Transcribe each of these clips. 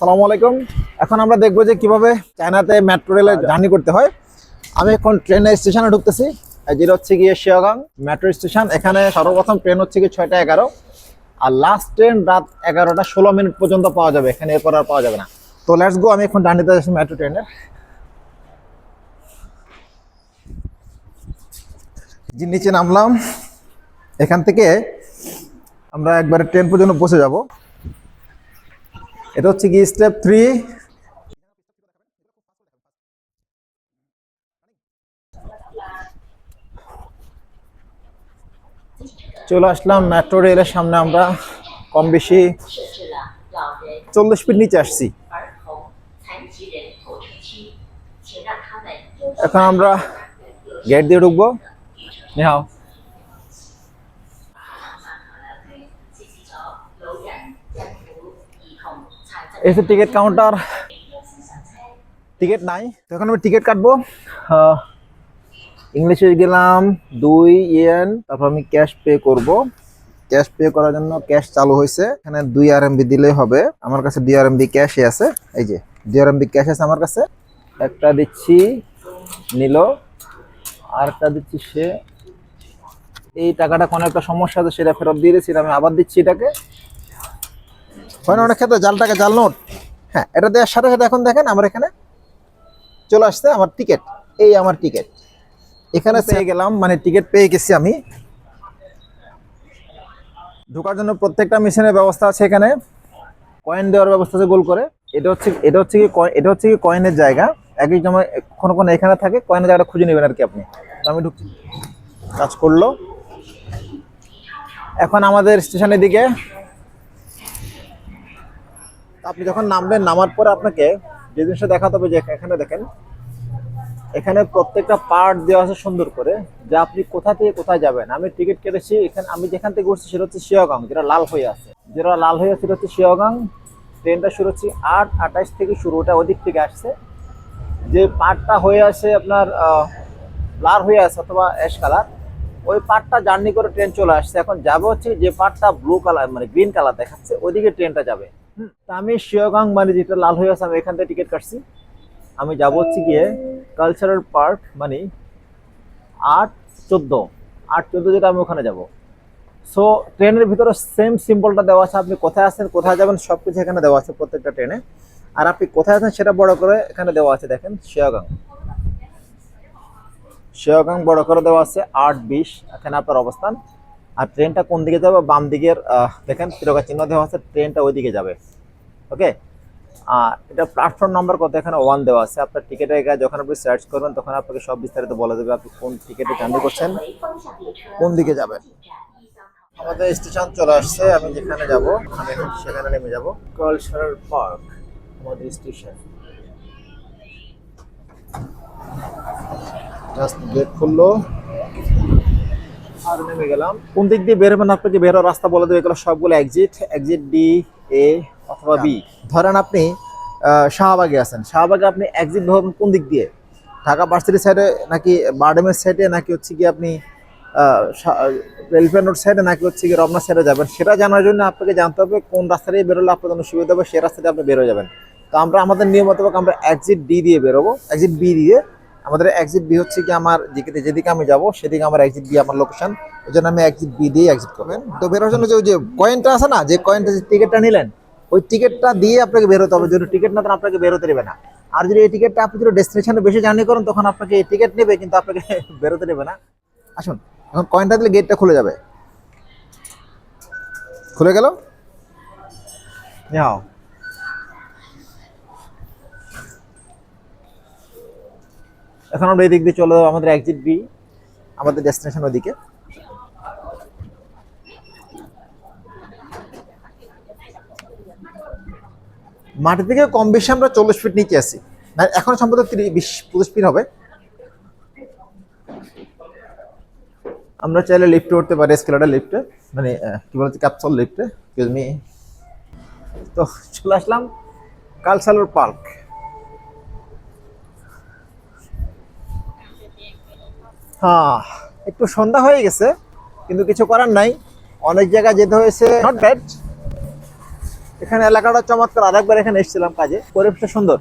আসসালামু আলাইকুম। এখন আমরা দেখবো যে কিভাবে চায়নাতে মেট্রো রেলে জার্নি করতে হয়। আমি এখন ট্রেনের স্টেশনে ঢুকতেছি, যেটা হচ্ছে গিয়ে শিয়াগাং মেট্রো স্টেশন। এখানে সর্বপ্রথম ট্রেন হচ্ছে গিয়ে 6টা 11, আর লাস্ট ট্রেন রাত 11টা 16 মিনিট পর্যন্ত পাওয়া যাবে, এখানে এরপর আর পাওয়া যাবে না। তো লেটস গো, আমি এখন জার্নিতে যাচ্ছি মেট্রো ট্রেনের। নিচে নামলাম, এখান থেকে আমরা একবারে ট্রেন পর্যন্ত পৌঁছে যাব। এটা হচ্ছে গিয়ে স্টেপ 3। চলে আসলাম মেট্রো রেলের সামনে। আমরা কম বেশি 40 ফিট নিচে আসছি। এখন আমরা গেট দিয়ে ঢুকবো। নিহাও, এই যে টিকিট কাউন্টার, টিকিট নাই, তো এখন আমি টিকিট কাটবো। ইংলিশে গেলাম 2 ইয়েন, তারপর আমি ক্যাশ পে করব। ক্যাশ পে করার জন্য ক্যাশ চালু হয়েছে, এখানে 2 আরএমবি দিলেই হবে। আমার কাছে 2 আরএমবি ক্যাশই আছে, এই যে 2 আরএমবি ক্যাশ আছে আমার কাছে। একটা দিচ্ছি, নিল, আর একটা দিচ্ছি সে। এই টাকাটা কোনো একটা সমস্যা আছে, সেটা ফেরত দিয়ে দিয়েছি, আমি আবার দিচ্ছি এটাকে। হয় না অনেক ক্ষেত্রে জাল টাকা, জাল নোট। হ্যাঁ, এটা দেওয়ার সাথে সাথে এখন দেখেন আমার এখানে চলে আসছে আমার টিকিট। এই আমার টিকিট এখানে পেয়ে গেলাম, মানে টিকিট পেয়ে গেছি আমি। ঢোকার জন্য প্রত্যেকটা মেশিনের ব্যবস্থা আছে, এখানে কয়েন দেওয়ার ব্যবস্থা আছে গোল করে। এটা হচ্ছে কি কয়েনের জায়গা। একই সময় কোনো এখানে থাকে, কয়েনের জায়গাটা খুঁজে নেবেন আর কি আপনি। তো আমি ঢুকছি, কাজ করলো। এখন আমাদের স্টেশনের দিকে। আপনি যখন নামবেন, নামার পরে আপনাকে যে জিনিসটা দেখাতে হবে, যে এখানে দেখেন, এখানে প্রত্যেকটা পার্ট দেওয়া আছে সুন্দর করে, যে আপনি কোথা থেকে কোথায় যাবেন। আমি টিকিট কেটেছি এখানে, আমি যেখান থেকে উঠছি সেটা হচ্ছে শিয়াগাং, যেটা লাল হয়ে আছে, সেটা হচ্ছে শিয়াগাং। ট্রেনটা শুরু হচ্ছে 8:28 থেকে শুরু, ওটা ওদিক থেকে আসছে। যে পার্টটা হয়ে আছে আপনার লাল হয়ে আছে অথবা অ্যাশ কালার, ওই পার্টটা জার্নি করে ট্রেন চলে আসছে। এখন যাবে হচ্ছে যে পার্টটা ব্লু কালার, মানে গ্রিন কালার দেখাচ্ছে, ওইদিকে ট্রেনটা যাবে। তা আমি শিয়াগাং, মানে যেটা লাল হয়ে আছে, আমি এখান থেকে টিকিট কাটছি। আমি যাবো হচ্ছে গিয়ে কালচারাল পার্ক, মানে 8:14 যেটা, আমি ওখানে যাব। সো ট্রেনের ভিতরে সেম সিম্বলটা দেওয়া আছে, আপনি কোথায় আছেন কোথায় যাবেন সবকিছু এখানে দেওয়া আছে প্রত্যেকটা ট্রেনে। আর আপনি কোথায় আছেন সেটা বড় করে এখানে দেওয়া আছে, দেখেন শিয়াগাং বড় করে দেওয়া আছে 8:20, এখানে আপনার অবস্থান। আর ট্রেনটা কোন দিকে যাবে, বাম দিকের দেখেন তিরকা চিহ্ন দেওয়া আছে, ট্রেনটা ওই দিকে যাবে। ওকে, এটা প্ল্যাটফর্ম নাম্বার কত, এখানে 1 দেওয়া আছে। আপনার টিকিটের গায়ে যখন আপনি সার্চ করবেন, তখন আপনাকে সব বিস্তারিত বলে দেবে আপনি কোন টিকিটে জার্নি করছেন, কোন দিকে যাবেন। আমাদের স্টেশন চলে আসছে, আমি যেখানে যাব আমি এখন সেখানে নেমে যাব। কালচারাল পার্ক আমাদের স্টেশন। জাস্ট গেট খুললো আর নেমে গেলাম। কোন দিক দিয়ে বেরোবেন, আপনাকে বেরোর রাস্তা বলে দেবে। এগুলো সবগুলো এক্সিট ডি, এ অথবা বি। ধরেন আপনি শাহবাগে আছেন, শাহবাগে আপনি এক্সিট ধরবেন কোন দিক দিয়ে, ঢাকা ভার্সিটি সাইডে নাকি বারডেমের সাইডে, নাকি হচ্ছে কি আপনি রেলওয়ে রোড সাইডে, নাকি হচ্ছে কি রমনা সাইডে যাবেন, সেটা জানার জন্য আপনাকে জানতে হবে কোন রাস্তা দিয়ে বেরোলে আপনার জন্য সুবিধা হবে, সেই রাস্তা দিয়ে আপনি বেরো যাবেন। তো আমরা আমাদের নিয়ম মোতাবেক আমরা এক্সিট ডি দিয়ে বেরোবো, এক্সিট বি দিয়ে। আমাদের এক্সিট বি হচ্ছে কি আমার যেদিকে আমি যাব সেদিকে আমার এক্সিট বি আমার লোকেশন, ওই জন্য আমি এক্সিট বি দিয়ে এক্সিট করবেন। তো বেরোর জন্য যে ওই যে কয়েনটা আছে না, যে কয়েনটা, যে টিকিটটা নিলেন, ওই টিকিটটা দিয়ে আপনাকে বেরোতে হবে। যদি টিকিট না দেন আপনাকে বেরোতে দেবে না। আর যদি এই টিকিটটা আপনি যদি ডেস্টিনেশনে বেশি জার্নি করেন, তখন আপনাকে এই টিকিট নেবে, কিন্তু আপনাকে বেরোতে দেবে না। আসুন, এখন কয়েনটা দিলে গেটটা খুলে যাবে। খুলে গেল। যাও, এখন আমরা এই দিক দিয়ে চলে যাবো, আমাদের এক্সিট বি, আমাদের ডেস্টিনেশন ওদিকে। মাটি থেকে কম বেশি আমরা 40 ফিট নিচে আছি, মানে এখন সম্ভবত 20-25 ফিট হবে। আমরা চাইলে লিফটে উঠতে পারি, এসকেলেটর লিফটে, মানে কি বলছে, ক্যাপসুল লিফটে। Excuse me. তো চলে আসলাম কালচারাল পার্ক। হ্যাঁ, একটু সন্ধ্যা হয়ে গেছে, কিন্তু কিছু করার নাই, অনেক জায়গায় যেতে হয়েছে। নট ব্যাড, এখানে এলাকাটা চমৎকার, আরেকবার এখানে এসেছিলাম কাজে, পরিবেশটা সুন্দর।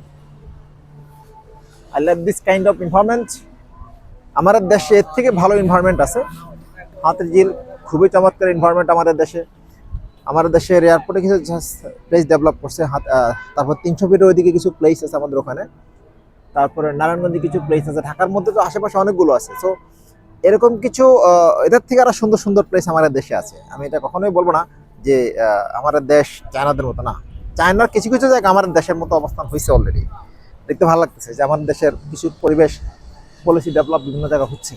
I love this kind of environment. আমাদের দেশে এর থেকে ভালো এনভায়রনমেন্ট আছে। হাতিরঝিল খুবই চমৎকার এনভায়রনমেন্ট আমাদের দেশে। আমাদের দেশের এয়ারপোর্টে কিছু প্লেস ডেভেলপ করছে, তারপর 300 ফিটের ওইদিকে কিছু প্লেস আছে আমাদের ওখানে, তারপরে নারায়ণগঞ্জে কিছু প্লেস আছে, ঢাকার মধ্যে তো আশেপাশে অনেকগুলো আছে। সো এরকম কিছু এদের থেকে আরো সুন্দর সুন্দর প্লেস আমাদের দেশে আছে। আমি এটা কখনোই বলবো না যে আমাদের দেশ চায়নাদের মতো না। চায়নার কিছু কিছু জায়গা আমাদের দেশের মতো অবস্থান হয়েছে অলরেডি। দেখতে ভালো লাগতেছে যে আমাদের দেশের কিছু পরিবেশ পলিসি ডেভেলপ বিভিন্ন জায়গা হচ্ছে।